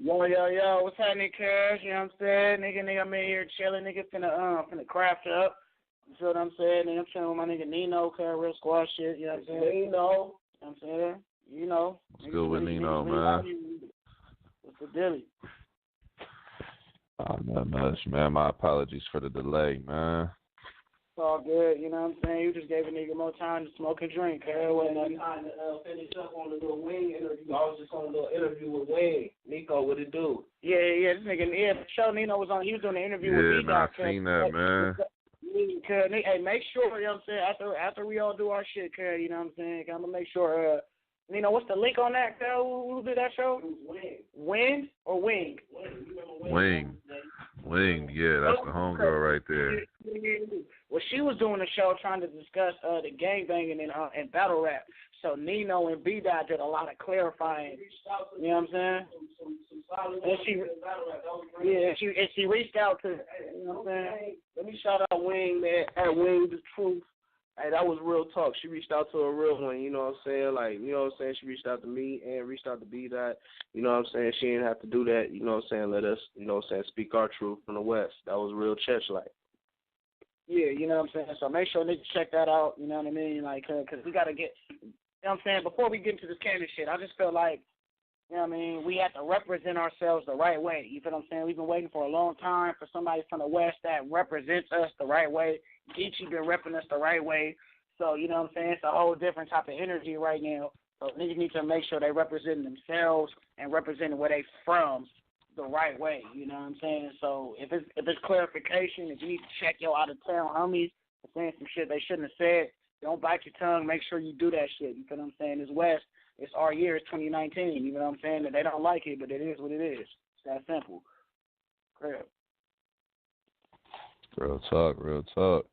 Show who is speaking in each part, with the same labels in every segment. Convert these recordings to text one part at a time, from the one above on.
Speaker 1: Yo, what's happening, cuz? You know what I'm saying? Nigga, I'm in here chilling. Nigga, finna craft up. You feel what I'm saying? Nigga, I'm chilling with my nigga Nino, cuz, real squad shit. You know what I'm saying? Nino. You know what I'm saying? You know.
Speaker 2: What's good with Nino, man?
Speaker 1: What's the dilly?
Speaker 2: Not much, man. My apologies for the delay, man.
Speaker 1: It's all good, you know what I'm saying? You just gave a nigga more time to smoke and drink, cuz. Wasn't nothing time to finish up on the little Wing interview. I was just on a little interview with Wing. Nico, what it do? Yeah, this nigga, for sure, Nino was on, he was doing the interview with me.
Speaker 2: Yeah, I seen that, man.
Speaker 1: Cuz, hey, make sure, you know what I'm saying, after we all do our shit, cuz, you know what I'm saying, I'm gonna make sure, Nino, what's the link on that, cuz? Who did that show? Wing or Wing?
Speaker 2: Wing, yeah, that's the homegirl right there.
Speaker 1: Well, she was doing a show trying to discuss the gangbanging and battle rap. So Nino and B-Dot did a lot of clarifying. You know what I'm saying? And she reached out to, you know what I'm saying? Let me shout out Wing, man. At Wing the Truth. Hey, that was real talk. She reached out to a real one, you know what I'm saying? Like, you know what I'm saying? She reached out to me and reached out to B-Dot. You know what I'm saying? She didn't have to do that, you know what I'm saying? Let us, you know what I'm saying, speak our truth from the West. That was real church-like. Yeah, you know what I'm saying? So make sure niggas check that out, you know what I mean? Like, because we got to get, you know what I'm saying? Before we get into this Kannon shit, I just feel like, you know what I mean, we have to represent ourselves the right way. You feel what I'm saying? We've been waiting for a long time for somebody from the West that represents us the right way. Geechee been repping us the right way. So, you know what I'm saying? It's a whole different type of energy right now. So niggas need to make sure they represent themselves and representing where they from the right way. You know what I'm saying? So if it's clarification, if you need to check your out-of-town homies for saying some shit they shouldn't have said, don't bite your tongue. Make sure you do that shit. You feel what I'm saying? It's West. It's our year. It's 2019. You know what I'm saying? That they don't like it, but it is what it is. It's that simple. Crap.
Speaker 2: Real talk.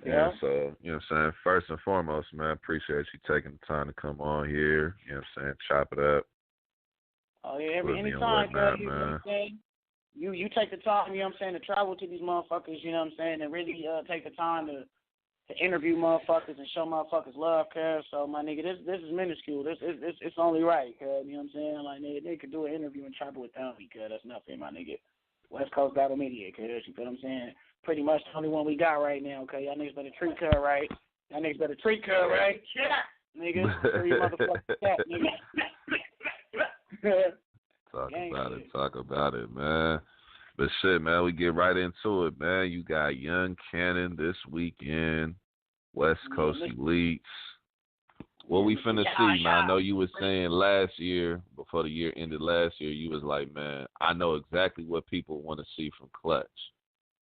Speaker 1: Yeah.
Speaker 2: So, you know what I'm saying? First and foremost, man, appreciate you taking the time to come on here. You know what I'm saying? Chop it up.
Speaker 1: Oh, yeah, anytime, girl. You know what I'm saying? You take the time, you know what I'm saying, to travel to these motherfuckers, you know what I'm saying, and really take the time to interview motherfuckers and show motherfuckers love, cuz. So, my nigga, this is minuscule. It's only right, cuz. You know what I'm saying? Like, nigga, they could do an interview and travel without me, cuz. That's nothing, my nigga. West Coast Battle Media, cuz. You feel what I'm saying? Pretty much the only one we got right now, okay? Y'all niggas better treat cuz right. Y'all niggas better treat cuz right. Yeah, nigga. Sure you motherfuckers cat, nigga.
Speaker 2: Talk about it, man. But shit, man, we get right into it, man. You got Young Kannon this weekend, West Coast Elites. What we finna see, man? I know you was saying last year, before the year ended last year, you was like, man, I know exactly what people want to see from Clutch.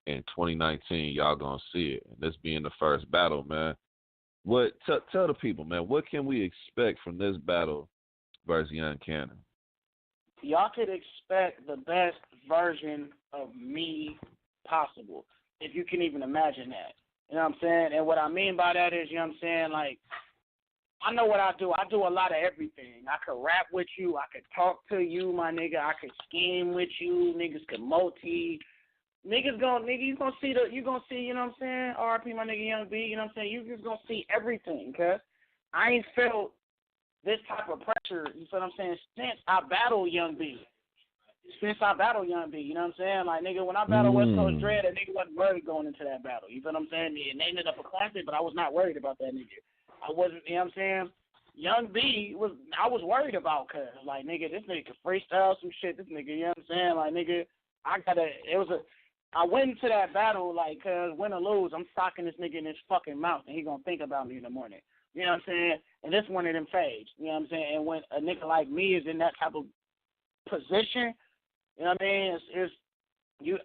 Speaker 2: In 2019, y'all gonna see it. And this being the first battle, man. Tell the people, man, what can we expect from this battle versus Young Kannon?
Speaker 1: Y'all could expect the best version of me possible, if you can even imagine that. You know what I'm saying? And what I mean by that is, you know what I'm saying, like, I know what I do. I do a lot of everything. I could rap with you. I could talk to you, my nigga. I could scheme with you. Niggas could multi. You gonna see, you know what I'm saying? RP, my nigga Young B, you know what I'm saying? You just gonna see everything, cuz. I ain't felt this type of pressure, you feel what I'm saying, since I battled Young B. You know what I'm saying? Like, nigga, when I battled West Coast Dread, that nigga wasn't worried going into that battle. You feel what I'm saying? And they ended up a classic, but I was not worried about that nigga. I wasn't, you know what I'm saying? Young B, I was worried about, cuz. Like, nigga, this nigga could freestyle some shit. This nigga, you know what I'm saying? Like, nigga, I went into that battle, like, cuz, win or lose, I'm socking this nigga in his fucking mouth, and he gonna think about me in the morning. You know what I'm saying? And this one of them fades. You know what I'm saying? And when a nigga like me is in that type of position, you know what I mean? It's you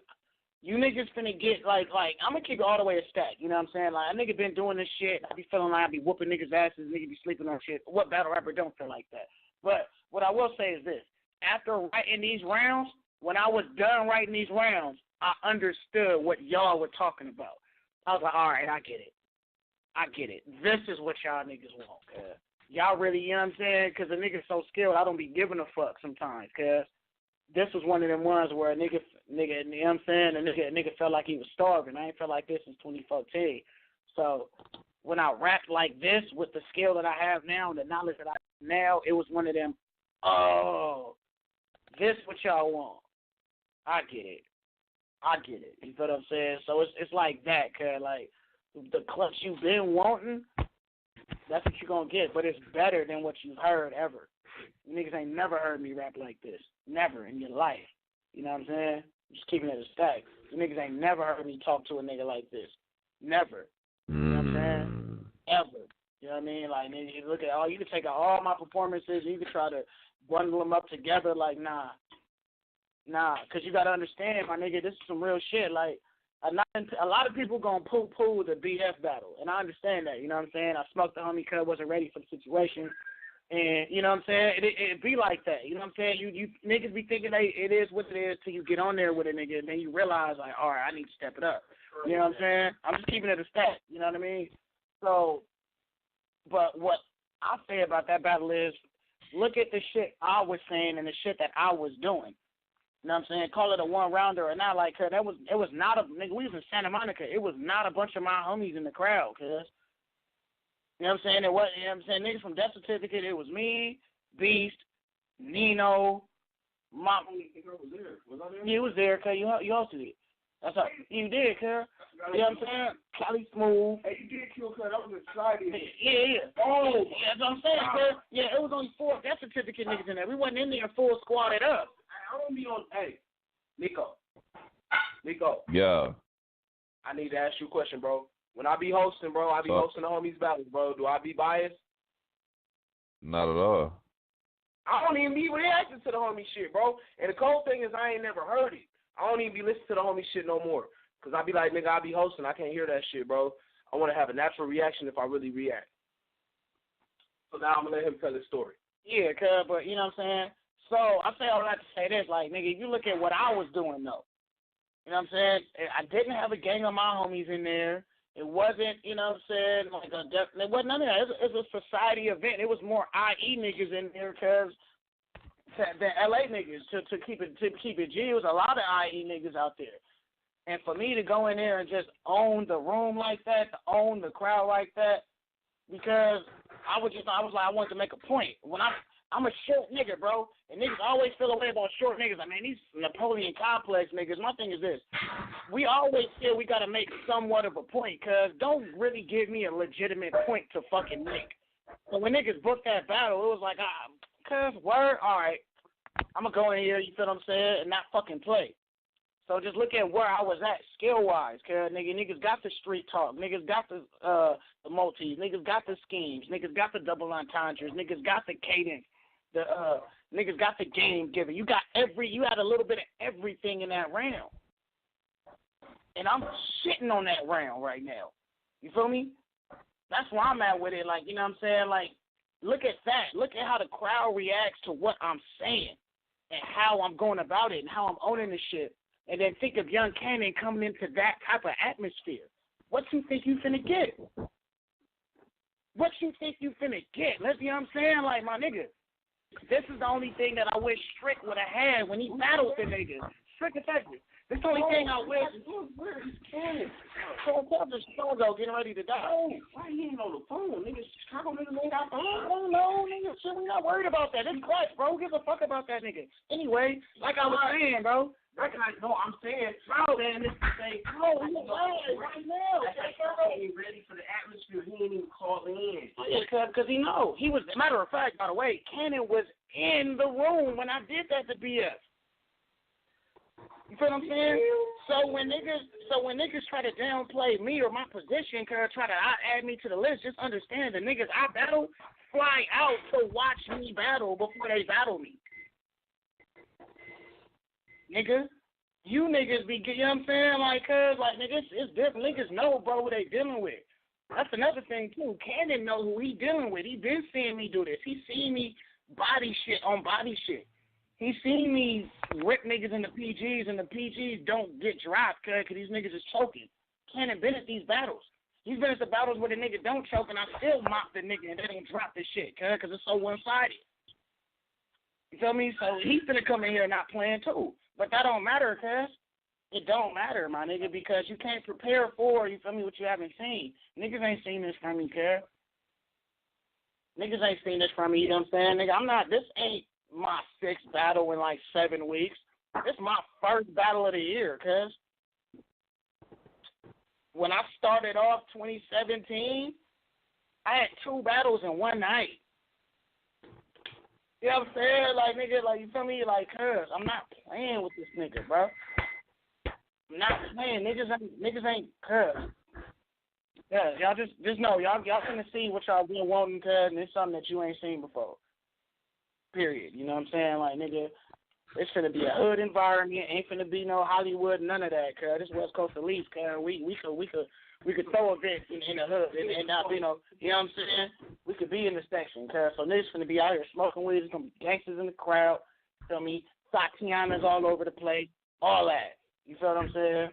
Speaker 1: niggas finna get, like, I'm gonna kick it all the way a stack. You know what I'm saying? Like, a nigga been doing this shit. I be feeling like I be whooping niggas' asses. Nigga be sleeping on shit. What battle rapper don't feel like that? But what I will say is this. After writing these rounds, when I was done writing these rounds, I understood what y'all were talking about. I was like, all right, I get it. This is what y'all niggas want, cuz. Y'all really, you know what I'm saying? Because a nigga's so skilled, I don't be giving a fuck sometimes, cuz. This was one of them ones where a nigga, you know what I'm saying? A nigga felt like he was starving. I ain't felt like this since 2014. So when I rapped like this with the skill that I have now and the knowledge that I have now, it was one of them, oh, this what y'all want. I get it. You feel what I'm saying? So it's like that, cause like the clutch you've been wanting, that's what you're gonna get. But it's better than what you've heard ever. You niggas ain't never heard me rap like this. Never in your life. You know what I'm saying? Just keeping it a stack. You niggas ain't never heard me talk to a nigga like this. Never. You know what I'm saying? Ever. You know what I mean? Like, nigga, you look at you can take out all my performances and you can try to bundle them up together. Like, nah, because you got to understand, my nigga, this is some real shit. Like, a lot of people going to poo-poo the BF battle, and I understand that. You know what I'm saying? I smoked the homie cuz wasn't ready for the situation. And, you know what I'm saying? It be like that. You know what I'm saying? You niggas be thinking it is what it is till you get on there with a nigga, and then you realize, like, all right, I need to step it up. You know what I'm saying? I'm just keeping it a stat. You know what I mean? So, but what I say about that battle is, look at the shit I was saying and the shit that I was doing. You know what I'm saying? Call it a one-rounder or not, like, cuz it was not a, nigga, we was in Santa Monica. It was not a bunch of my homies in the crowd, cuz. You know what I'm saying? It was, you know what I'm saying? Niggas from Death Certificate, it was me, Beast, Nino, my... Was there? Was I there? Yeah, it was there, cuz. You hosted it. That's how you did, cuz. You know what I'm saying? Cali Smooth. Hey, you did kill, cuz. That was exciting. Yeah. Oh! Yeah, that's what I'm saying, cuz. Yeah, it was only 4 Death Certificate niggas in there. We wasn't in there full squatted up. I don't be on... Hey, Nico.
Speaker 2: Yeah.
Speaker 3: I need to ask you a question, bro. When I be hosting, bro, I be hosting the homies battles, bro. Do I be biased?
Speaker 2: Not at all.
Speaker 3: I don't even be reacting to the homie shit, bro. And the cold thing is I ain't never heard it. I don't even be listening to the homie shit no more. Because I be like, nigga, I be hosting. I can't hear that shit, bro. I want to have a natural reaction if I really react. So now I'm going to let him tell his story.
Speaker 1: Yeah, cuz, but you know what I'm saying? So I say all that to say this, like, nigga, if you look at what I was doing, though, you know what I'm saying? I didn't have a gang of my homies in there. It wasn't, you know what I'm saying, like it wasn't none of that. It was a society event. It was more IE niggas in there because than LA niggas to keep it G. It was a lot of IE niggas out there. And for me to go in there and just own the room like that, to own the crowd like that, because I was like, I wanted to make a point. When I'm a short nigga, bro, and niggas always feel a way about short niggas. I mean, these Napoleon complex niggas, my thing is this. We always feel we got to make somewhat of a point, because don't really give me a legitimate point to fucking make. So when niggas booked that battle, it was like, cuz, word, all right, I'm going to go in here, you feel what I'm saying, and not fucking play. So just look at where I was at skill-wise, cuz niggas got the street talk, niggas got the multis, niggas got the schemes, niggas got the double entendres, niggas got the cadence, niggas got the game giver. You had a little bit of everything in that round. And I'm shitting on that round right now. You feel me? That's where I'm at with it. Like, you know what I'm saying? Like, look at that. Look at how the crowd reacts to what I'm saying and how I'm going about it and how I'm owning the shit. And then think of Young Kannon coming into that type of atmosphere. What you think you finna get? What you think you finna get? You know what I'm saying? Like, my nigga, this is the only thing that I wish Strick would have had when he battled the niggas. Strick effective. This the only thing I wish. Where is Kannon? So tell the Chicago getting ready to die. Oh, why he ain't on the phone? Nigga, Chicago niggas ain't got phone. I don't know, nigga. Shit, we not worried about that. It's clutch, bro. Who gives a fuck about that nigga? Anyway, like I was saying, bro. I'm saying, bro, man, this is the thing. Oh, he's right now. He ain't ready for the atmosphere. He ain't even called in. Yeah, because he know. He was, matter of fact, by the way, Kannon was in the room when I did that to BF. You feel what I'm saying? So when niggas try to downplay me or my position, try to add me to the list, just understand the niggas I battle fly out to watch me battle before they battle me. Nigga, you niggas be, you know what I'm saying? Like, niggas, it's different. Niggas know, bro, who they dealing with. That's another thing, too. Kannon know who he dealing with. He been seeing me do this. He seen me body shit on body shit. He seen me rip niggas in the PGs, and the PGs don't get dropped, because these niggas is choking. Kannon been at these battles. He's been at the battles where the nigga don't choke, and I still mop the nigga, and they don't drop the shit, because it's so one-sided. You feel me? So he's gonna come in here not playing, too. But that don't matter, cuz. It don't matter, my nigga, because you can't prepare for, you feel me, what you haven't seen. Niggas ain't seen this from me, cuz. Niggas ain't seen this from me, you know what I'm saying? Nigga, this ain't my sixth battle in like 7 weeks. It's my first battle of the year, cuz. When I started off 2017, I had 2 battles in one night. You know what I'm saying? Like, nigga, like, you feel me? Like, cuz, I'm not playing with this nigga, bro. I'm not playing. Niggas ain't cuz. Yeah, y'all just know, y'all finna see what y'all been wanting, cuz, and it's something that you ain't seen before. Period. You know what I'm saying? Like, nigga, it's finna be a hood environment. Ain't finna be no Hollywood, none of that, cuz. This West Coast Elite, cuz. We could throw events in the hood and not be no, you know what I'm saying? We could be in the section, cuz. So niggas finna be out here smoking weed. There's gonna be gangsters in the crowd. Feel me? Tatianas all over the place. All that. You feel what I'm saying?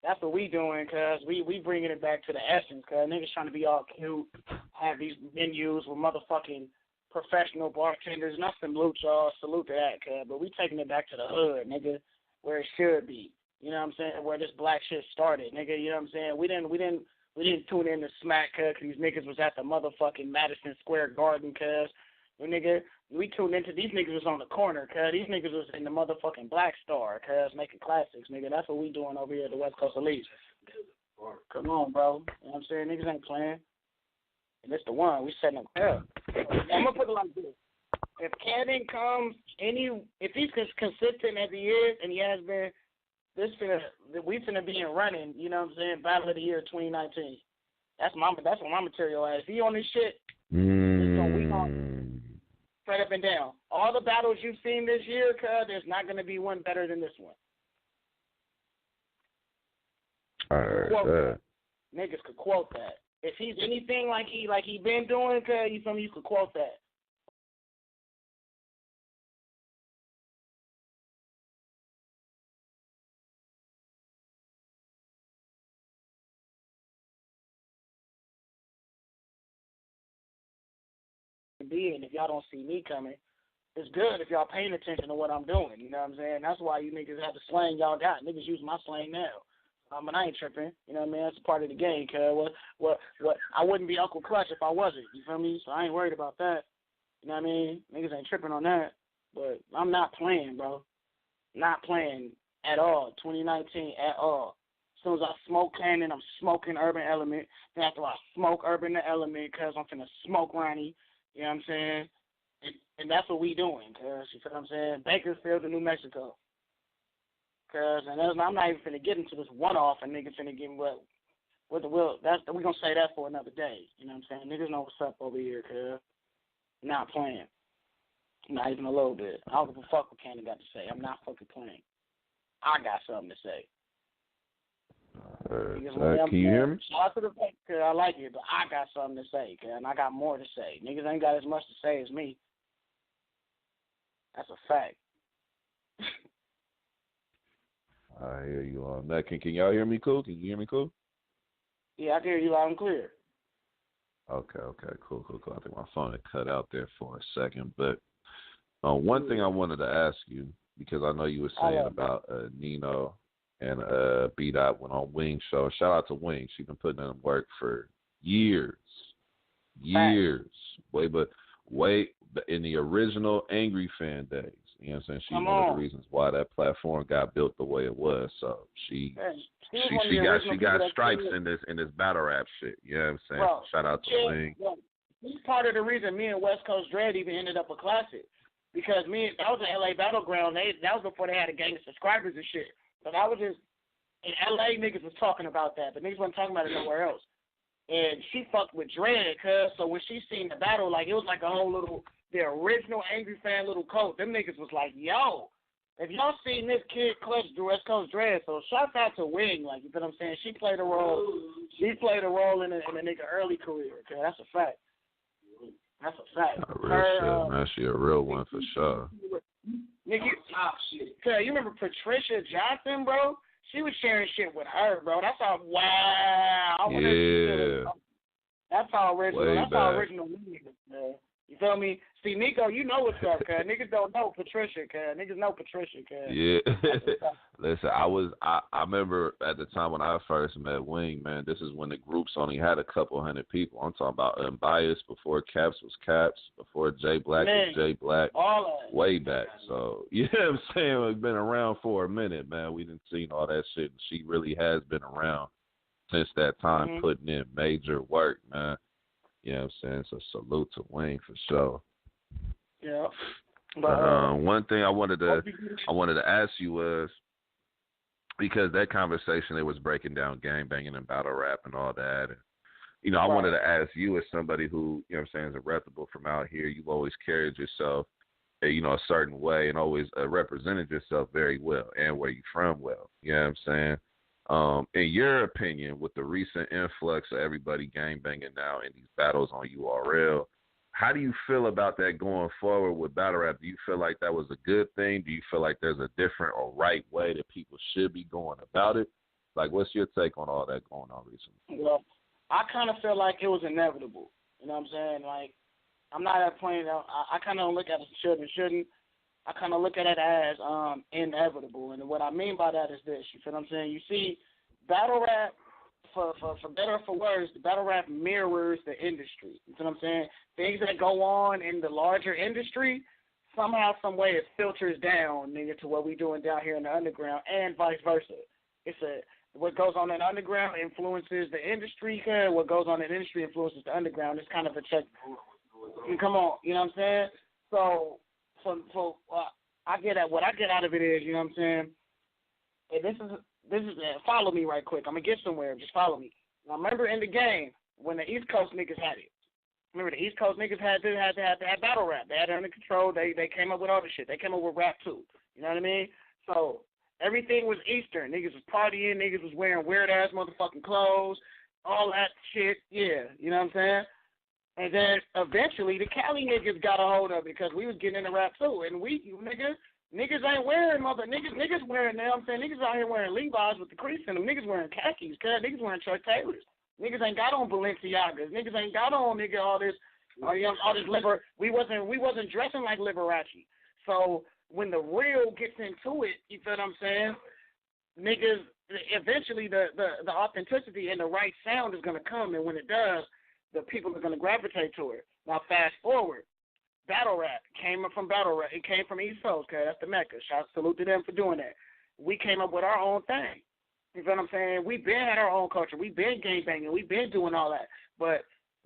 Speaker 1: That's what we doing, cuz. We bringing it back to the essence, cuz. Niggas trying to be all cute, have these venues with motherfucking professional bartenders. Nothing salute y'all. Salute to that, cuz. But we taking it back to the hood, nigga, where it should be. You know what I'm saying? Where this black shit started, nigga. You know what I'm saying? We didn't tune in to smack, cuz, these niggas was at the motherfucking Madison Square Garden, cuz. Nigga, we tuned into these niggas was on the corner, cuz. These niggas was in the motherfucking Black Star, cuz, making classics, nigga. That's what we doing over here at the West Coast Elite. Come on, bro. You know what I'm saying? Niggas ain't playing. And it's the one. We setting up hell. I'm going to put it like this. If Kannon comes, if he's consistent as he is, and he has been, we finna be in running, you know what I'm saying, Battle of the Year 2019. That's what my material is. If he on this shit, we going straight up and down. All the battles you've seen this year, cuz, there's not going to be one better than this one.
Speaker 2: All right.
Speaker 1: Niggas could quote that. If he's anything like he been doing, cuz, you feel me, you could quote that. And if y'all don't see me coming, it's good if y'all paying attention to what I'm doing. You know what I'm saying? That's why you niggas have the slang y'all got. Niggas use my slang now. And I ain't tripping. You know what I mean? That's part of the game, cuz. What? I wouldn't be Uncle Clutch if I wasn't. You feel me? So I ain't worried about that. You know what I mean? Niggas ain't tripping on that. But I'm not playing, bro. Not playing at all. 2019 at all. As soon as I smoke Kannon, I'm smoking Urban Element. Then after I smoke Urban Element, cuz I'm finna smoke Ronnie. You know what I'm saying? And that's what we doing, cuz. You feel what I'm saying? Bakersfield to New Mexico. Cuz, and I'm not even finna get into this one-off and niggas finna get what the will. We gonna say that for another day. You know what I'm saying? Niggas know what's up over here, cuz. Not playing. Not even a little bit. I don't give a fuck what Kannon got to say. I'm not fucking playing. I got something to say.
Speaker 2: Can you hear me?
Speaker 1: Shout out to the fact, cuz I like it, but I got something to say, cuz, and I got more to say. Niggas ain't got as much to say as me. That's a fact.
Speaker 2: I hear you on that. Can y'all hear me cool? Can you hear me cool?
Speaker 1: Yeah, I can hear you loud and clear.
Speaker 2: Okay, cool. I think my phone had cut out there for a second. But one thing I wanted to ask you, because I know you were saying about Nino and B-Dot went on Wing's show. Shout out to Wing. She's been putting in work for years. Way in the original Angry Fan days. You know what I'm saying? She's one of the reasons why that platform got built the way it was. So she got stripes in this battle rap shit. You know what I'm saying?
Speaker 1: Bro,
Speaker 2: shout out to Wing.
Speaker 1: He's part of the reason me and West Coast Dread even ended up a classic. Because that was an LA Battleground. That was before they had a gang of subscribers and shit. But I was just in LA, niggas was talking about that, but niggas wasn't talking about it nowhere else. And she fucked with Dread, cuz, so when she seen the battle, like, it was like a whole little, the original Angry Fan little cult. Them niggas was like, yo, if y'all seen this kid clutch the West Coast Dread, so shouts out to Wing, like, you know what I'm saying? She played a role in a nigga early career, cuz, that's a fact. That's a fact.
Speaker 2: Real shit, man. She a real one for sure.
Speaker 1: Nigga, you remember Patricia Johnson, bro? She was sharing shit with her, bro. That's how, wow.
Speaker 2: Yeah.
Speaker 1: That's how original.
Speaker 2: Way
Speaker 1: that's
Speaker 2: back.
Speaker 1: how original we is, man. You feel me? See, Nico, you know what's up, cuz. Niggas don't know Patricia, cuz. Niggas know Patricia, cuz.
Speaker 2: Yeah. Listen, I remember at the time when I first met Wing, man, this is when the groups only had a couple hundred people. I'm talking about Unbiased before Caps was Caps, before J Black was J Black,
Speaker 1: all of it.
Speaker 2: way back. So, you know what I'm saying? We've been around for a minute, man. We didn't see all that shit. She really has been around since that time, putting in major work, man. You know what I'm saying? So salute to Wayne for sure.
Speaker 1: Yeah.
Speaker 2: But one thing I wanted to ask you was, because that conversation, it was breaking down gangbanging and battle rap and all that. And, you know, I wanted to ask you, as somebody who, you know what I'm saying, is a reputable from out here, you've always carried yourself, you know, a certain way and always represented yourself very well and where you from well. You know what I'm saying? In your opinion, with the recent influx of everybody gangbanging now in these battles on URL, how do you feel about that going forward with battle rap? Do you feel like that was a good thing? Do you feel like there's a different or right way that people should be going about it? Like, what's your take on all that going on recently?
Speaker 1: Well, I kind of feel like it was inevitable. You know what I'm saying? Like, I'm not at a point, I kind of don't look at it should and shouldn't. I kind of look at it as inevitable. And what I mean by that is this. You feel what I'm saying? You see, battle rap, for better or for worse, the battle rap mirrors the industry. You know what I'm saying? Things that go on in the larger industry, somehow, some way, it filters down, nigga, to what we doing down here in the underground, and vice versa. What goes on in the underground influences the industry, what goes on in the industry influences the underground. It's kind of a check. Come on, you know what I'm saying? So I get at what I get out of it is, you know what I'm saying? And this is follow me right quick. I'm gonna get somewhere. Just follow me. Now, remember in the game when the East Coast niggas had it. Remember the East Coast niggas had battle rap. They had it under control. They came up with all the shit. They came up with rap too. You know what I mean? So everything was Eastern. Niggas was partying. Niggas was wearing weird ass motherfucking clothes. All that shit. Yeah. You know what I'm saying? And then eventually the Cali niggas got a hold of it because we was getting into rap too. And niggas ain't wearing niggas wearing, you know what I'm saying? Niggas out here wearing Levi's with the crease in them. Niggas wearing khakis, cuz niggas wearing Chuck Taylors. Niggas ain't got on Balenciagas. Niggas ain't got on, nigga, all this liver. We wasn't dressing like Liberace. So when the real gets into it, you feel what I'm saying? Niggas, eventually the authenticity and the right sound is gonna come, and when it does, the people are gonna gravitate to it. Now fast forward. Battle rap came from battle rap. It came from East Coast, cuz that's the Mecca. Salute to them for doing that. We came up with our own thing. You feel what I'm saying? We been had our own culture. We been gangbanging. We been doing all that. But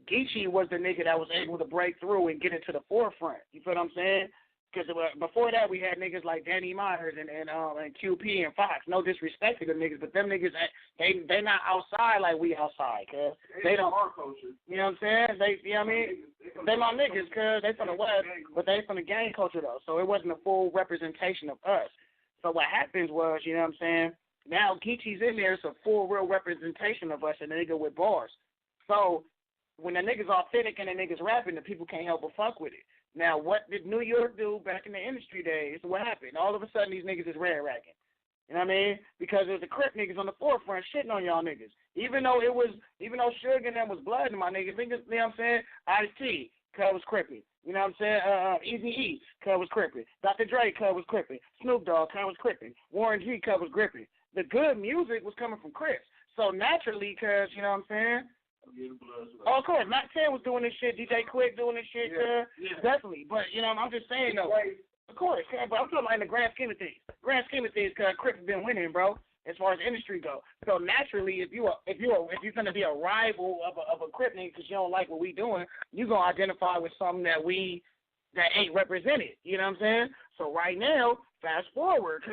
Speaker 1: Geechee was the nigga that was able to break through and get it to the forefront. You feel what I'm saying? Because before that, we had niggas like Danny Myers and QP and Fox. No disrespect to them niggas, but them niggas, they not outside like we outside, cuz. They don't. Our culture. You know what I'm saying? You know what I mean? They my niggas, cuz. They from the West, but they from the gang culture, though. So it wasn't a full representation of us. So what happens was, you know what I'm saying? Now Geechee's in there. It's a full, real representation of us and the nigga with bars. So when the nigga's authentic and the nigga's rapping, the people can't help but fuck with it. Now, what did New York do back in the industry days? What happened? All of a sudden, these niggas is red racking. You know what I mean? Because there's the Crip niggas on the forefront shitting on y'all niggas. Even though Suge and them was blood in my niggas, you know what I'm saying? Ice-T, cuz was Crippin'. You know what I'm saying? Eazy-E, cuz was Crippin'. Dr. Dre, cuz was Crippin'. Snoop Dogg, cuz was Crippin'. Warren G, cuz was Grippin'. The good music was coming from Crips. So naturally, cuz, you know what I'm saying? Oh, of course, Mac 10 was doing this shit. DJ Quick doing this shit, definitely. But you know, I'm just saying though. Of course, but I'm talking about in the grand scheme of things. Cause Crips been winning, bro. As far as industry go, so naturally, if you're gonna be a rival of a Crip nigga because you don't like what we doing, you gonna identify with something that ain't represented. You know what I'm saying? So right now, fast forward,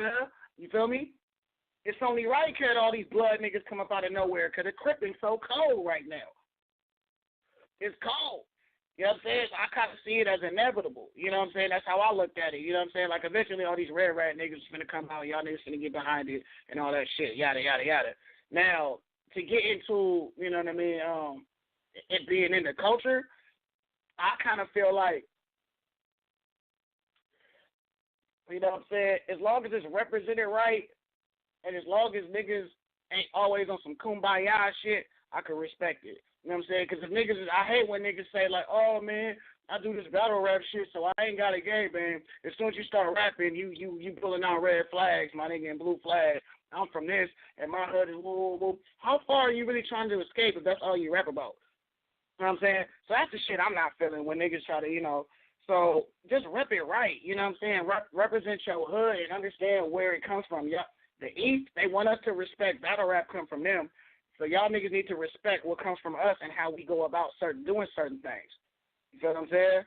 Speaker 1: you feel me? It's only right, cuz all these blood niggas come up out of nowhere, cuz the Cripping's so cold right now. It's cold. You know what I'm saying? I kind of see it as inevitable. You know what I'm saying? That's how I looked at it. You know what I'm saying? Like, eventually all these red rat niggas is finna come out, y'all niggas finna get behind it and all that shit, yada, yada, yada. Now, to get into, you know what I mean, it being in the culture, I kind of feel like, you know what I'm saying, as long as it's represented right, and as long as niggas ain't always on some kumbaya shit, I can respect it. You know what I'm saying? Because if niggas, I hate when niggas say like, oh man, I do this battle rap shit, so I ain't got a game, man. As soon as you start rapping, you pulling out red flags, my nigga, and blue flags. I'm from this, and my hood is woo, woo, woo. How far are you really trying to escape if that's all you rap about? You know what I'm saying? So that's the shit I'm not feeling when niggas try to, so just rep it right. You know what I'm saying? Represent your hood and understand where it comes from. The East, they want us to respect battle rap come from them. So y'all niggas need to respect what comes from us and how we go about doing certain things. You feel what I'm saying?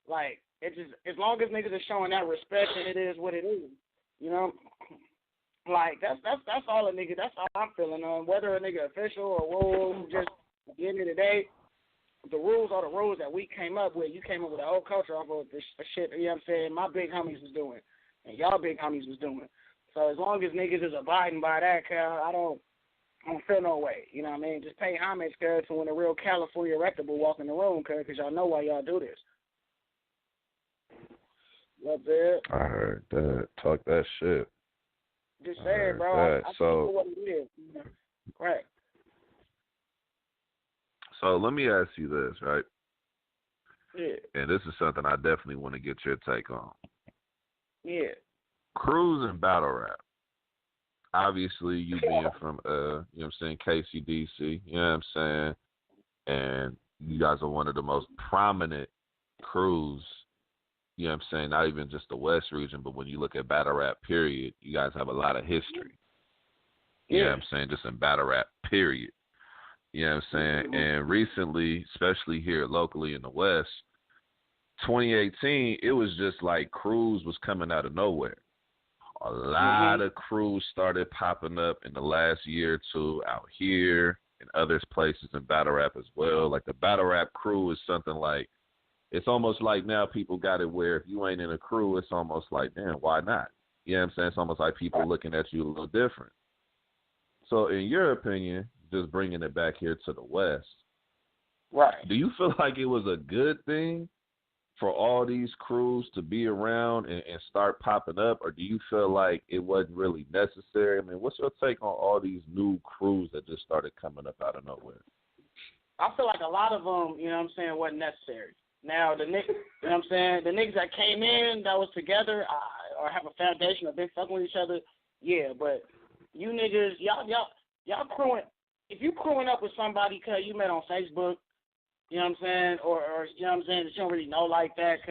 Speaker 1: Like, it's just, as long as niggas are showing that respect, and it is what it is. You know? Like, that's all a nigga, that's all I'm feeling on. Whether a nigga official or whoa, just at the end of the day, the rules are the rules that we came up with. You came up with the old culture off of this shit, you know what I'm saying, my big homies was doing, and y'all big homies was doing. So as long as niggas is abiding by that, I don't feel no way. You know what I mean? Just pay homage, to when a real California reputable walk in the room, because y'all know why y'all do this. That's it.
Speaker 2: I heard that. Talk that shit.
Speaker 1: Just say it, bro. I
Speaker 2: so,
Speaker 1: what it is. Right.
Speaker 2: So let me ask you this, right?
Speaker 1: Yeah.
Speaker 2: And this is something I definitely want to get your take on.
Speaker 1: Yeah.
Speaker 2: Crews and battle rap. Obviously, you being from, you know what I'm saying, KCDC, you know what I'm saying? And you guys are one of the most prominent crews, you know what I'm saying, not even just the West region, but when you look at battle rap, period, you guys have a lot of history. You know what I'm saying? Just in battle rap, period. You know what I'm saying? And recently, especially here locally in the West, 2018, it was just like crews was coming out of nowhere. A lot of crews started popping up in the last year or two out here and other places in battle rap as well. Like the battle rap crew is something like, it's almost like now people got it where if you ain't in a crew, it's almost like, damn, why not? You know what I'm saying? It's almost like people looking at you a little different. So in your opinion, just bringing it back here to the West,
Speaker 1: right?
Speaker 2: Do you feel like it was a good thing for all these crews to be around and start popping up, or do you feel like it wasn't really necessary? I mean, what's your take on all these new crews that just started coming up out of nowhere?
Speaker 1: I feel like a lot of them, you know what I'm saying, wasn't necessary. Now, the niggas, you know what I'm saying, the niggas that came in that was together or have a foundation or been fucking with each other, yeah, but you niggas, y'all crewing, if you crewing up with somebody because you met on Facebook, you know what I'm saying, or you know what I'm saying, that you don't really know like that,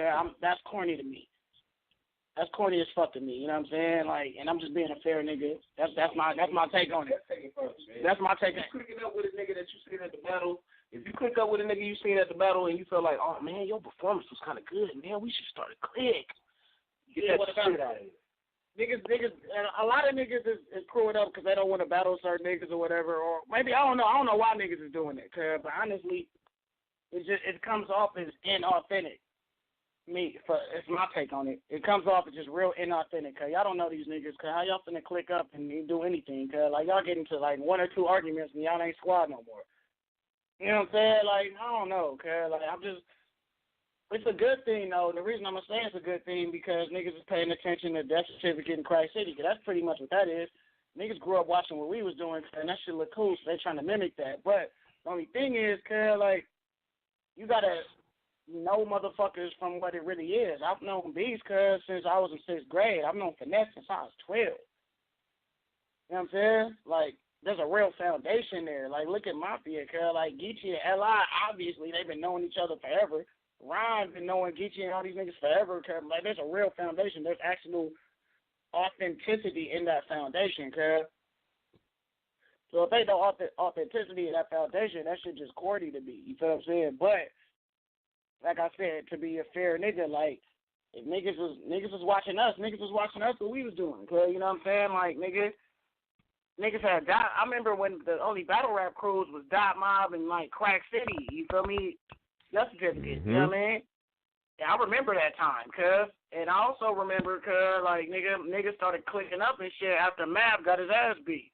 Speaker 1: that's corny to me. That's corny as fuck to me, you know what I'm saying? Like, and I'm just being a fair nigga. That's my take on it. That's my take on it.
Speaker 3: If you clicking up with a nigga that you seen at the battle, if you click up with a nigga you seen at the battle and you feel like, oh man, your performance was kind of good, man, we should start a click.
Speaker 1: Get that shit out of it. Niggas, a lot of niggas is crewing up because they don't want to battle certain niggas or whatever, or maybe I don't know why niggas is doing it, but honestly, it comes off as inauthentic. It's my take on it. It comes off as just real inauthentic, cause y'all don't know these niggas, cause how y'all finna click up and do anything, cause like y'all get into like one or two arguments and y'all ain't squad no more. You know what I'm saying? Like, I don't know, cause like it's a good thing though. The reason I'm gonna say it's a good thing because niggas is paying attention to Death Certificate in Christ City, cause that's pretty much what that is. Niggas grew up watching what we was doing, and that shit look cool, so they trying to mimic that. But the only thing is, cause like, you gotta know motherfuckers from what it really is. I've known Beast cuz since I was in 6th grade. I've known Finesse since I was 12. You know what I'm saying? Like, there's a real foundation there. Like, look at Mafia, cuz like Geechee and Li, obviously they've been knowing each other forever. Ryan been knowing Geechee and all these niggas forever, cuz like there's a real foundation. There's actual authenticity in that foundation, cuz. So if they know authenticity in that foundation, that shit just corny to me. You feel what I'm saying? But like I said, to be a fair nigga, like if niggas was watching us what we was doing. Cause you know what I'm saying? Like niggas had Dot. I remember when the only battle rap crews was Dot Mob and like Crack City. You feel me? Death Certificate. You know what I mean? Yeah, I remember that time, cuz. And I also remember, cuz, like niggas started clicking up and shit after Mav got his ass beat.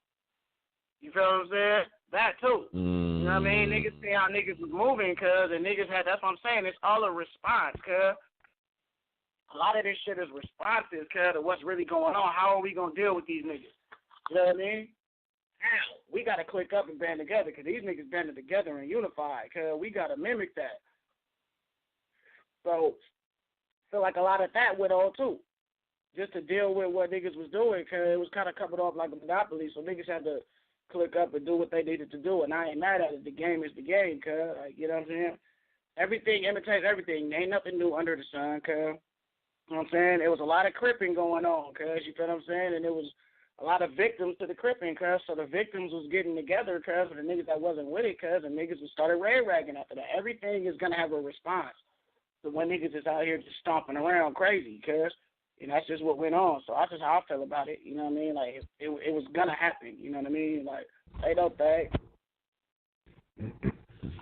Speaker 1: You feel what I'm saying? That too. You know what I mean? Niggas see how niggas was moving, cuz, and niggas had, that's what I'm saying, it's all a response, cuz. A lot of this shit is responsive, cuz, to what's really going on. How are we going to deal with these niggas? You know what I mean? Now, we got to click up and band together because these niggas banded together and unified because we got to mimic that. So, I feel like a lot of that went on, too, just to deal with what niggas was doing because it was kind of coming off like a monopoly, so niggas had to click up and do what they needed to do, and I ain't mad at it. The game is the game, cuz, like, you know what I'm saying? Everything imitates everything. Ain't nothing new under the sun, cuz. You know what I'm saying? There was a lot of cripping going on, cuz, you feel what I'm saying? And there was a lot of victims to the cripping, cuz, so the victims was getting together, cuz, for the niggas that wasn't with it, cuz, and niggas was started ragging after that. Everything is going to have a response to when niggas is out here just stomping around crazy, cuz. And that's just what went on. So that's just how I feel about it. You know what I mean? Like, it was going to happen. You know what I mean? Like, they don't think.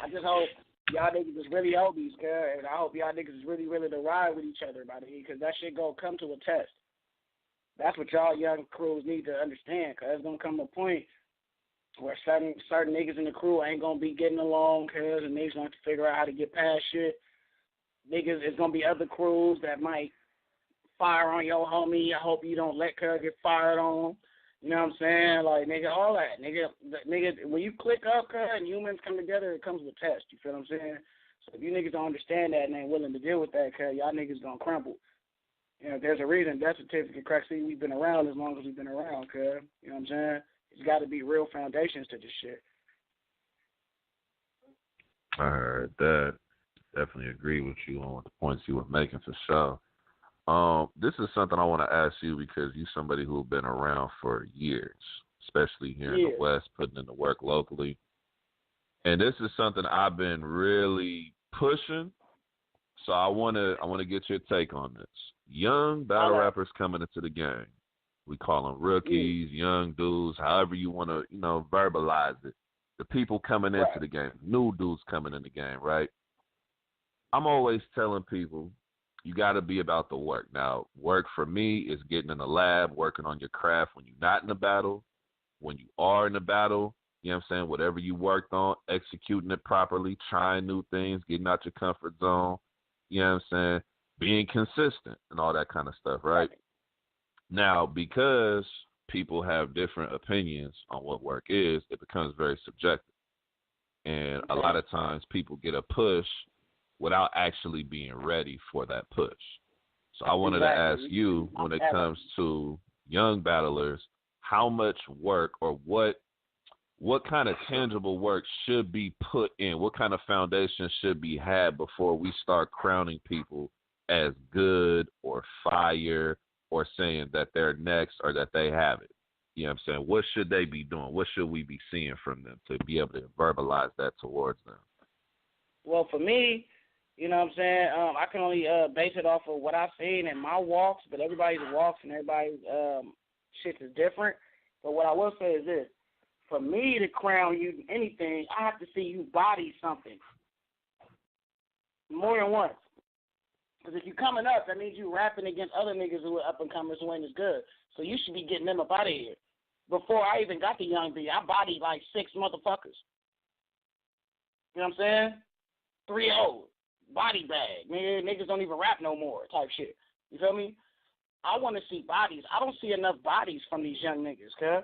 Speaker 1: I just hope y'all niggas is really Obies, cuz. And I hope y'all niggas is really willing to ride with each other about it. Because that shit going to come to a test. That's what y'all young crews need to understand. Because it's going to come to a point where certain niggas in the crew ain't going to be getting along, cuz. And niggas going to have to figure out how to get past shit. Niggas, it's going to be other crews that might fire on your homie. I hope you don't let her get fired on. You know what I'm saying? Like, nigga, all that. Nigga, when you click up, and humans come together, it comes with a test. You feel what I'm saying? So if you niggas don't understand that and ain't willing to deal with that, y'all niggas gonna crumble. You know, there's a reason death certificate crack. See, we've been around as long as we've been around, You know what I'm saying? There's got to be real foundations to this shit.
Speaker 2: I heard that. Definitely agree with you on the points you were making for sure. This is something I want to ask you because you're somebody who's been around for years, especially here in the West, putting in the work locally. And this is something I've been really pushing. So I want to get your take on this. Young battle rappers coming into the game. We call them rookies, young dudes, however you want to, verbalize it. The people coming into the game, new dudes coming in the game, right? I'm always telling people, you got to be about the work. Now, work for me is getting in the lab, working on your craft when you're not in the battle. When you are in the battle, you know what I'm saying, whatever you worked on, executing it properly, trying new things, getting out your comfort zone, you know what I'm saying, being consistent and all that kind of stuff, right? Now, because people have different opinions on what work is, it becomes very subjective. And a lot of times people get a push without actually being ready for that push. So I wanted to ask you, when it comes to young battlers, how much work or what kind of tangible work should be put in? What kind of foundation should be had before we start crowning people as good or fire or saying that they're next or that they have it? You know what I'm saying? What should they be doing? What should we be seeing from them to be able to verbalize that towards them?
Speaker 1: Well, for me, you know what I'm saying, I can only base it off of what I've seen in my walks, but everybody's walks and everybody's shit is different. But what I will say is this. For me to crown you anything, I have to see you body something more than once. Because if you're coming up, that means you rapping against other niggas who are up-and-comers who ain't as good. So you should be getting them up out of here. Before I even got the young B, I bodied like 6 motherfuckers. You know what I'm saying? 3-0. Body bag. Niggas don't even rap no more type shit. You feel me? I want to see bodies. I don't see enough bodies from these young niggas, cuz.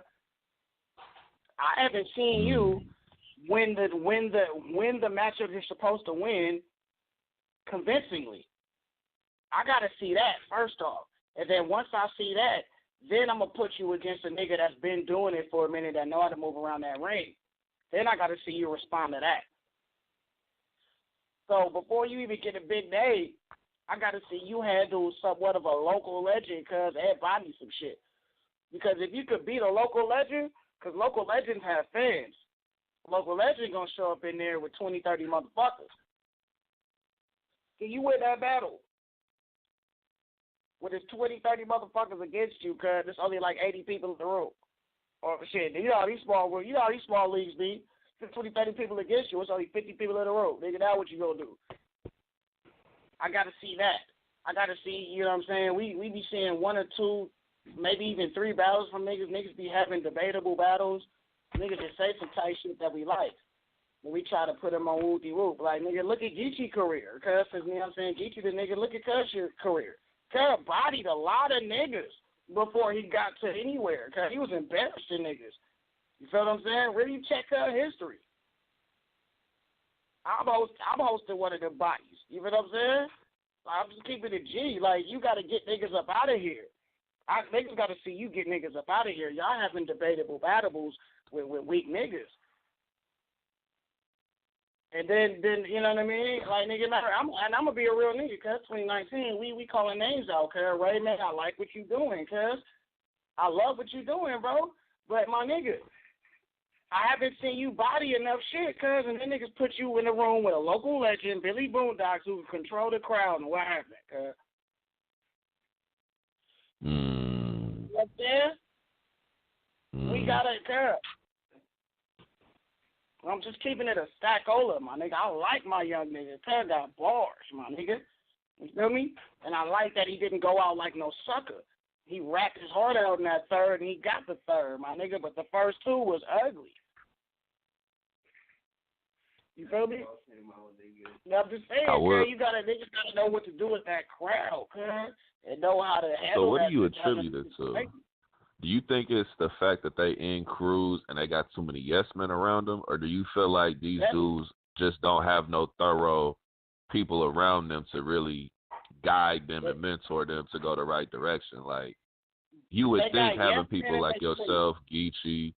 Speaker 1: I haven't seen you win the matchup you're supposed to win convincingly. I got to see that first off. And then once I see that, then I'm going to put you against a nigga that's been doing it for a minute that know how to move around that ring. Then I got to see you respond to that. So before you even get a big name, I got to see you handle somewhat of a local legend because add body some shit. Because if you could beat a local legend, because local legends have fans. Local legend going to show up in there with 20, 30 motherfuckers. Can you win that battle? With his 20, 30 motherfuckers against you because there's only like 80 people in the room. Or shit, you know how these small leagues be. 20, 30 people against you, it's only 50 people in the room. Nigga, now what you gonna do? I gotta see that. I gotta see, you know what I'm saying? We be seeing 1 or 2, maybe even 3 battles from niggas. Niggas be having debatable battles. Niggas just say some tight shit that we like. When we try to put them on whoop-de-whoop. Like, nigga, look at Geechee's career. Cuz, you know what I'm saying? Geechee the nigga, look at Cuz's career. Cuz bodied a lot of niggas before he got to anywhere. Cuz he was embarrassing niggas. You feel what I'm saying? Really check her history. I'm hosting one of them bodies. You feel what I'm saying? I'm just keeping it G. Like, you got to get niggas up out of here. Niggas got to see you get niggas up out of here. Y'all having debatable battles with weak niggas. And then you know what I mean? Like, nigga, I'm going to be a real nigga, cuz 2019, we calling names out, cuz, right, man? I like what you doing, cuz. I love what you doing, bro. But, my nigga, I haven't seen you body enough shit, cuz, and then niggas put you in the room with a local legend, Billy Boondocks, who can control the crowd, and what happened, cuz? Up there? We got it, cuz. I'm just keeping it a stackola, my nigga. I like my young nigga. Cuz got bars, my nigga. You feel me? And I like that he didn't go out like no sucker. He rapped his heart out in that third, and he got the third, my nigga. But the first two was ugly. You feel me? I'm just saying, cuz, niggas gotta know what to do with that crowd, cuz, and know how to handle.
Speaker 2: So what do you attribute it to? Do you think it's the fact that they in crews and they got too many yes men around them, or do you feel like these dudes just don't have no thorough people around them to really guide them and mentor them to go the right direction? Like, you would think having people like yourself, Geechee,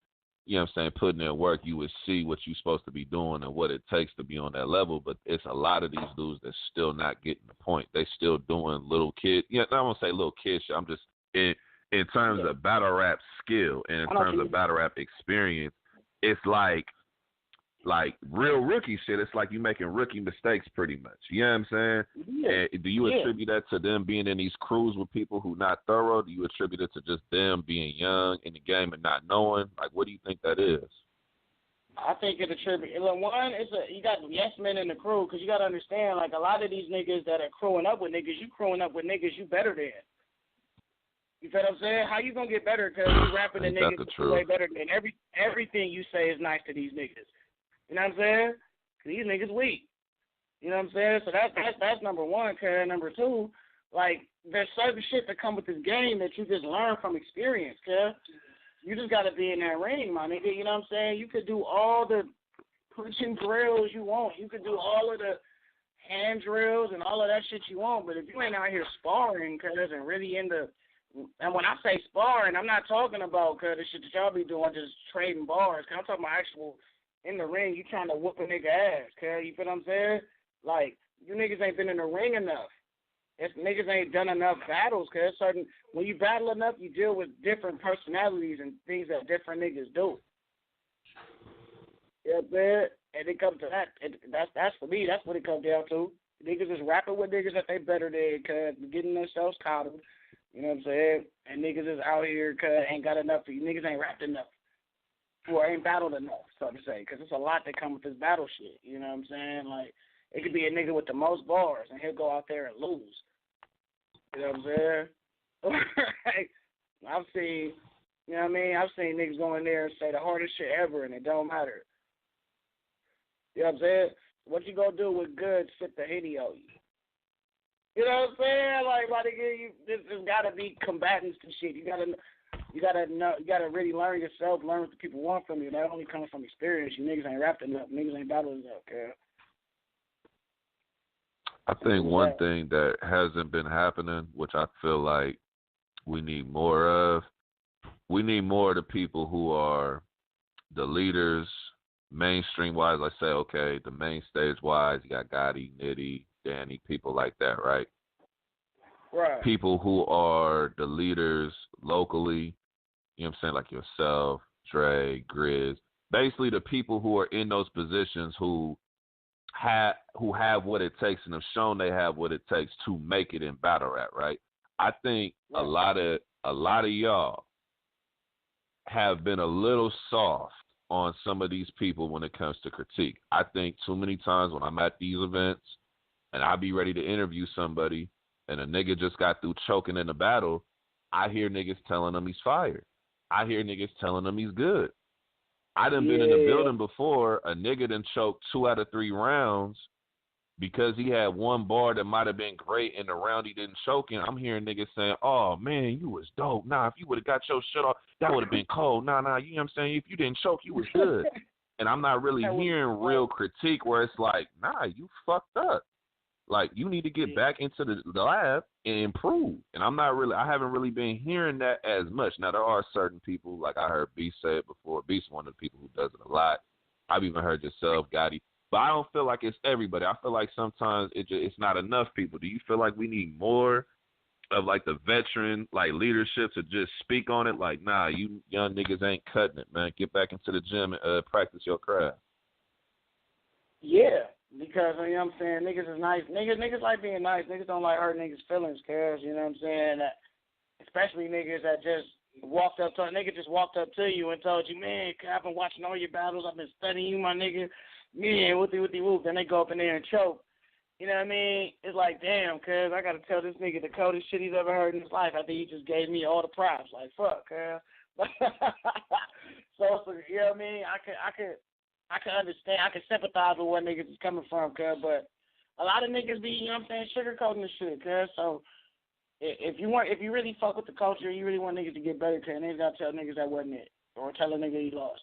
Speaker 2: you know what I'm saying, putting in work, you would see what you're supposed to be doing and what it takes to be on that level. But it's a lot of these dudes that's still not getting the point. They still doing little kid. Yeah, I don't want to say little kid shit. I'm just in terms of battle rap skill and in terms of battle rap experience, it's like real rookie shit. It's like you making rookie mistakes pretty much. You know what I'm saying? Yeah. And do you attribute that to them being in these crews with people who not thorough? Do you attribute it to just them being young in the game and not knowing? Like, what do you think that is?
Speaker 1: I think it attribute. One, you got yes men in the crew, because you got to understand, like, a lot of these niggas that are crewing up with niggas, you crewing up with niggas you better than. You feel what I'm saying? How you gonna get better because you rapping the niggas way better than everything you say is nice to these niggas. You know what I'm saying? Cause these niggas weak. You know what I'm saying? So that's number one. Cause number two, like, there's certain shit that come with this game that you just learn from experience. Cause you just gotta be in that ring, my nigga. You know what I'm saying? You could do all the pushing drills you want. You could do all of the hand drills and all of that shit you want. But if you ain't out here sparring, cause and really into. And when I say sparring, I'm not talking about the shit that y'all be doing, just trading bars. I'm talking about actual in the ring, you trying to whoop a nigga ass, you feel what I'm saying? Like, you niggas ain't been in the ring enough. Niggas ain't done enough battles, when you battle enough, you deal with different personalities and things that different niggas do. You know what I'm saying? And it comes to that. That's for me, that's what it comes down to. Niggas is rapping with niggas that they better than, getting themselves coddled. You know what I'm saying? And niggas is out here ain't got enough. Niggas ain't rapped enough. Or ain't battled enough, so to say. Because there's a lot that come with this battle shit. You know what I'm saying? Like, it could be a nigga with the most bars, and he'll go out there and lose. You know what I'm saying? Like, I've seen, you know what I mean? I've seen niggas go in there and say the hardest shit ever, and it don't matter. You know what I'm saying? What you gonna do with good, sip the Henny on you? You know what I'm saying? Like, my nigga, there's gotta be combatants to shit. You gotta know. You gotta really learn yourself. Learn what the people want from you. That only comes from experience. You niggas ain't rapped enough. Niggas ain't battled enough, girl.
Speaker 2: I think one thing that hasn't been happening, which I feel like we need more of, we need more of the people who are the leaders, mainstream-wise. Let's say, okay, the main stage-wise, you got Gotti, Nitty, Danny, people like that, right?
Speaker 1: Right.
Speaker 2: People who are the leaders locally, you know what I'm saying, like yourself, Dre, Grizz. Basically, the people who are in those positions who have what it takes and have shown they have what it takes to make it in battle rap, right? I think a lot of y'all have been a little soft on some of these people when it comes to critique. I think too many times when I'm at these events and I be ready to interview somebody and a nigga just got through choking in the battle, I hear niggas telling him he's fired. I hear niggas telling him he's good. I done been in the building before, a nigga done choked 2 out of 3 rounds, because he had one bar that might have been great in the round he didn't choke in, I'm hearing niggas saying, oh, man, you was dope. Nah, if you would have got your shit off, that would have been cold. Nah, you know what I'm saying? If you didn't choke, you was good. And I'm not really hearing real critique where it's like, nah, you fucked up. Like, you need to get back into the lab and improve. And I haven't really been hearing that as much. Now, there are certain people, like I heard B say it before. B's one of the people who does it a lot. I've even heard yourself, Gotti. But I don't feel like it's everybody. I feel like sometimes it's not enough people. Do you feel like we need more of, like, the veteran, like, leadership to just speak on it? Like, nah, you young niggas ain't cutting it, man. Get back into the gym and practice your craft.
Speaker 1: Yeah. Because, you know what I'm saying, niggas is nice. Niggas like being nice. Niggas don't like hurting niggas' feelings, cuz, you know what I'm saying? Especially niggas that just walked up to you and told you, man, I've been watching all your battles. I've been studying you, my nigga. Man, whoopty whoop. Then they go up in there and choke. You know what I mean? It's like, damn, cuz, I got to tell this nigga the coldest shit he's ever heard in his life after he just gave me all the props. Like, fuck, cuz. So, you know what I mean? I can understand. I can sympathize with where niggas is coming from, cuz. But a lot of niggas be, you know what I'm saying, sugarcoating this shit, cuz. So if you really fuck with the culture, you really want niggas to get better, cuz, niggas gotta tell niggas that wasn't it, or tell a nigga he lost.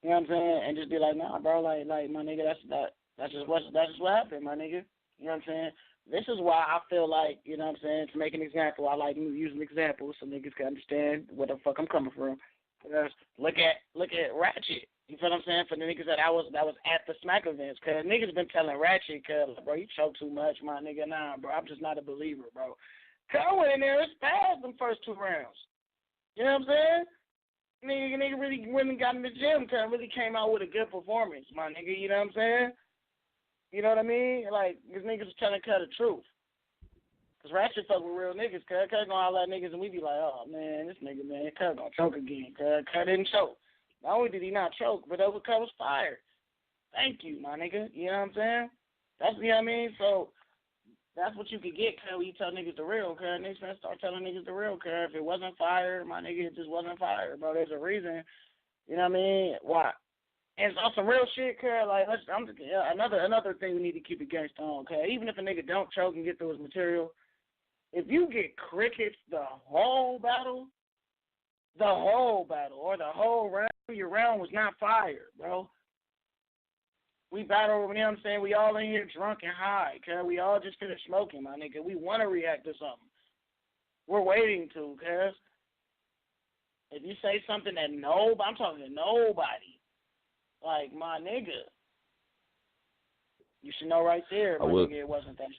Speaker 1: You know what I'm saying? And just be like, nah, bro, like my nigga, that's just what happened, my nigga. You know what I'm saying? This is why I feel like, you know what I'm saying, to make an example, I like using examples so niggas can understand where the fuck I'm coming from. Because look at Ratchet. You feel what I'm saying? For the niggas that was at the Smack events, cause niggas been telling Ratchet, cause bro, you choke too much, my nigga. Nah, bro, I'm just not a believer, bro. Cause I went in there and spazzed them first 2 rounds. You know what I'm saying? Nigga really went and got in the gym, cause really came out with a good performance, my nigga. You know what I'm saying? You know what I mean? Like, these niggas was trying to cut the truth. Cause Ratchet fuck with real niggas, cuz gonna holler at niggas and we be like, oh man, this nigga, man, cuz gonna choke again, cuz didn't choke. Not only did he not choke, but uppercut was fire. Thank you, my nigga. You know what I'm saying? That's, you know what I mean? So that's what you could get, cuz, when you tell niggas the real, cuz. Niggas finna start telling niggas the real, cuz. If it wasn't fire, my nigga, it just wasn't fire, bro. There's a reason. You know what I mean? Why? And it's on some real shit, cuz. Like, another thing we need to keep it gangsta on, cuz. Even if a nigga don't choke and get through his material, if you get crickets the whole battle, or the whole round, your round was not fire, bro. We battle, you know what I'm saying? We all in here drunk and high, cuz. We all just finished smoking, my nigga. We want to react to something. We're waiting to, cuz. If you say something that I'm talking to nobody, like, my nigga, you should know right there, my nigga, it wasn't that